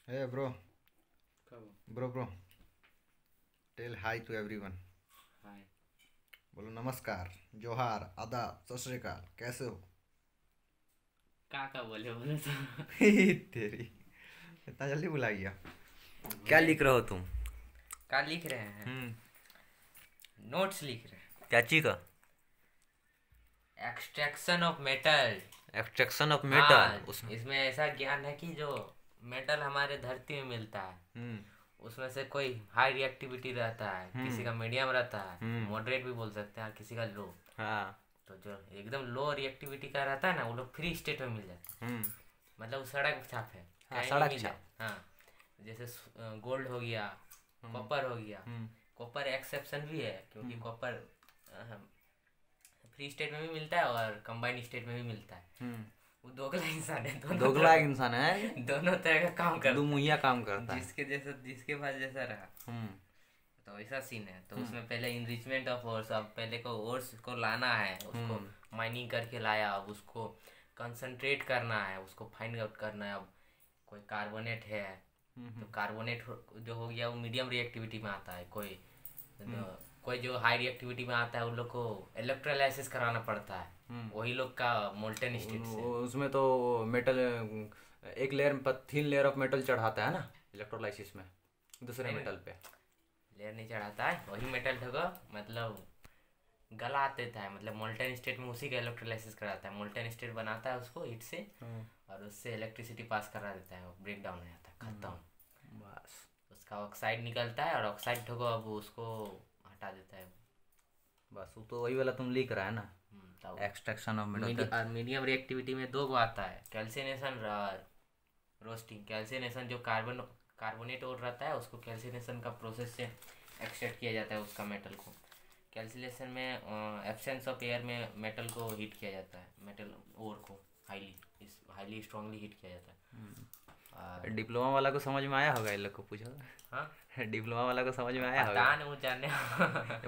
Hey bro, कब? bro, tell hi to everyone. हाय। बोलो नमस्कार, जोहार, आदाब, सत श्री अकाल, कैसे हो? का बोले बोले तो तेरी इतना जल्दी बुला गया। क्या बोले लिख रहे हो तुम? का लिख रहे हैं। हम्म। नोट्स लिख रहे चाची का हैं, extraction of metal. Extraction of metal हाँ, उस इसमें ऐसा ज्ञान है कि जो मेटल हमारे धरती में मिलता है हम्म। उसमें से कोई हाई रिएक्टिविटी रहता है, किसी हम्म। का मीडियम रहता है, हम्म। मॉडरेट भी बोल सकते हैं, और किसी का लो। हाँ। तो जो एकदम लो रिएक्टिविटी का रहता है ना, वो लोग फ्री स्टेट में मिल जाते हैं। हम्म। मतलब वो सड़क छाप है, हाँ, कहीं भी सड़क मिल जाए। छाप। हाँ, जैसे गोल्ड हो गया, हम्म। कॉपर हो गया। हम्म। कॉपर एक्सेप्शन भी है क्योंकि हम्म। कॉपर फ्री स्टेट में भी मिलता है और कंबाइंड स्टेट में भी मिलता है। हम्म। वो दोगला इंसान है, दोनों दोगला तरह एक इंसान है। दोनों तरह का काम दो करता मुहैया काम है, करता है। जिसके जैसा जिसके पास जैसा रहा। हम्म। तो ऐसा सीन है। तो हम्म। उसमें पहले इनरिचमेंट ऑफ ओर्स, अब पहले को ओर्स को लाना है, उसको हम्म। माइनिंग करके लाया, अब उसको कंसंट्रेट करना है, उसको फाइंड आउट करना है। अब कोई कार्बोनेट है तो हम्म। कार्बोनेट जो हो गया वो मीडियम रिएक्टिविटी में आता है। कोई हम्म। कोई जो हाई रिएक्टिविटी में आता है उन लोग को इलेक्ट्रोलाइसिस कराना पड़ता है। हम्म। वही लोग का मोल्टेन स्टेट से। उसमें तो मेटल एक लेयर पर थिन लेयर ऑफ मेटल चढ़ाता है ना इलेक्ट्रोलाइसिस में दूसरे नहीं, मेटल पे। लेयर नहीं चढ़ाता है, वही मेटल ठगो मतलब गला देता है, मतलब मोल्टेन स्टेट में उसी का इलेक्ट्रोलाइसिस कराता है। मोल्टेन स्टेट बनाता है उसको हीट से, हम्म। और उससे इलेक्ट्रिसिटी पास करा देता है, वो ब्रेक डाउन हो जाता है, खत्म। बस। उसका ऑक्साइड निकलता है और ऑक्साइड ठगो अब उसको हटा देता है। बस वो तो वही वाला तुम लिख रहा है ना, तब एक्सट्रैक्शन ऑफ मेटल। और मीडियम रिएक्टिविटी में दो गो आता है, कैल्सिनेशन और रोस्टिंग। कैल्सिनेशन जो कार्बोनेट और रहता है उसको कैल्सिनेशन का प्रोसेस से एक्सट्रैक्ट किया जाता है उसका मेटल को। कैल्सिनेशन में एब्सेंस ऑफ एयर में मेटल को हीट किया जाता है, मेटल ओर को हाईली स्ट्रांगली हीट किया जाता है। और डिप्लोमा वाला को समझ में आया होगा, इन लोग को पूछो। हाँ, डिप्लोमा वाला को समझ में आया पता होगा। नहीं वो जाने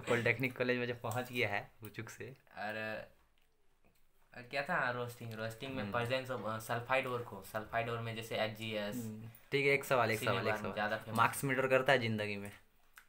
पॉलिटेक्निक कॉलेज में जब पहुंच गया है उचुक से। और क्या था, रोस्टिंग रोस्टिंग में हम्म। प्रेजेंस ऑफ सल्फाइड ओर को, सल्फाइड ओर में जैसे HgS। ठीक है, एक सवाल एक सवाल एक सिल्वर ज़्यादा सवाल, फेमस मार्क्स है। मीटर करता है जिंदगी में?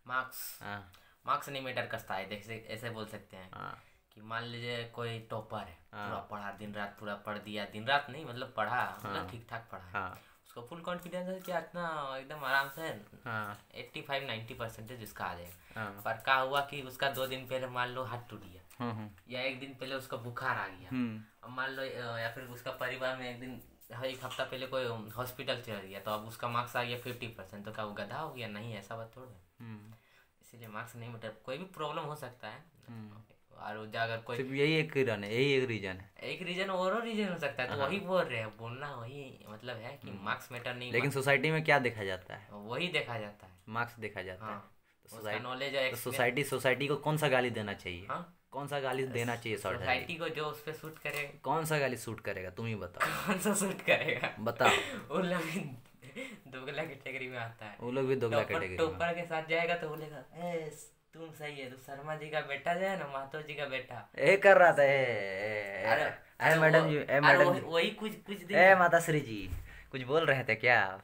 मार्क्स हाँ। मार्क्स नहीं मैटर करता है, जैसे ऐसे बोल सकते हैं हाँ। कि मान लीजिए कोई टॉपर है, हाँ। पूरा पढ़ा, दिन रात पूरा पढ़ दिया, दिन रात नहीं मतलब पढ़ा, हाँ। मतलब ठीक ठाक पढ़ा है। हाँ। उसको फुल कॉन्फिडेंस है कि इतना एकदम आराम से हाँ। 85-90% उसका आ जाएगा। हाँ। पर क्या हुआ कि उसका 2 दिन पहले मान लो हाथ टूट गया, हम्म। या एक दिन पहले उसका बुखार आ गया, हम्म। अब मान लो या फिर उसका परिवार में एक दिन, हाँ, एक हफ्ता पहले कोई हॉस्पिटल चला गया, तो अब उसका मार्क्स आ गया 50%, तो क्या वो गधा हो गया? नहीं, ऐसा बात थोड़ा है। हम्म। इसीलिए मार्क्स नहीं मैटर, कोई भी प्रॉब्लम हो सकता है। हम्म। और जो अगर कोई सिर्फ यही एक रीजन है, यही एक रीजन है। एक रीजन और रीजन हो सकता है, तो हाँ। वही बोल रहे हैं, बोलना वही मतलब है कि मार्क्स मैटर नहीं। लेकिन सोसाइटी में क्या देखा जाता है? वही देखा जाता है। मार्क्स देखा जाता है। हाँ, तो उसका नॉलेज तो सोसाइटी को कौन सा गाली देना चाहिए? हाँ, कौन सा गाली देना चाहिए सोसाइटी? सोसाइटी को जो उस पर सूट करेगा। कौन सा गाली सूट करेगा, तुम ही बताओ। कौन सा सूट करेगा? बताओ। वो लोग दोगला कैटेगरी में आता है। वो लोग भी दोगला कैटेगरी में। टॉपर के साथ जाएगा तो बोलेगा, ए तुम सही है, तो शर्मा जी का बेटा जो है ना, महतो जी का बेटा, ए कर रहा था अरे ए मैडम जी, ए मैडम जी, वही कुछ कुछ दिन, ए माता श्री जी, कुछ बोल रहे थे क्या आप?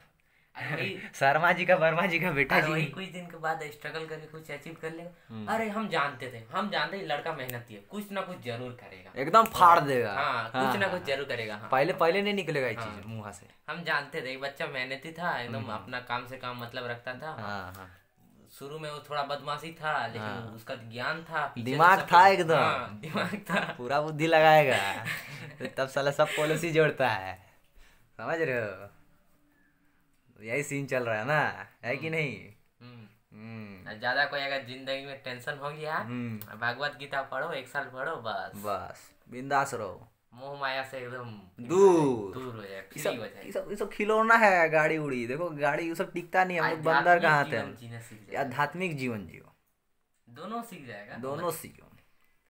अरे वही शर्मा जी का वर्मा जी का बेटा अरे वही जी। कुछ दिन के बाद स्ट्रगल करके कुछ अचीव कर लेगा। अरे हम जानते थे, हम जानते ये लड़का मेहनती है, कुछ ना कुछ जरूर करेगा, एकदम फाड़ देगा। हाँ, कुछ ना कुछ जरूर करेगा। हाँ, पहले पहले नहीं निकलेगा ये चीज मुंह से। हम जानते थे ये बच्चा मेहनती था, एकदम अपना काम से काम मतलब रखता था। हाँ। हाँ। शुरू में वो थोड़ा बदमाशी था, लेकिन उसका ज्ञान था, पीछे से दिमाग सब था कुछ- एकदम। हाँ, दिमाग था। पूरा बुद्धि लगाएगा। तब साला सब पॉलिसी जोड़ता है, समझ रहे हो? यही सीन चल रहा है ना, है कि नहीं? और ज्यादा कोई अगर जिंदगी में टेंशन हो गया, भगवत गीता पढ़ो, 1 साल पढ़ो, बस बस बिंदास रहो, मोह माया से एकदम दूर। दूर हो जाए, ये फ्री सब हो जाए। ये सब खिलौना है, गाड़ी उड़ी देखो, गाड़ी ये सब टिकता नहीं, हम लोग बंदर कहाँ थे? आध्यात्मिक जीवन जीना सीख जाएगा, आध्यात्मिक जीवन जियो, दोनों सीख जाएगा। दोनों सीखो।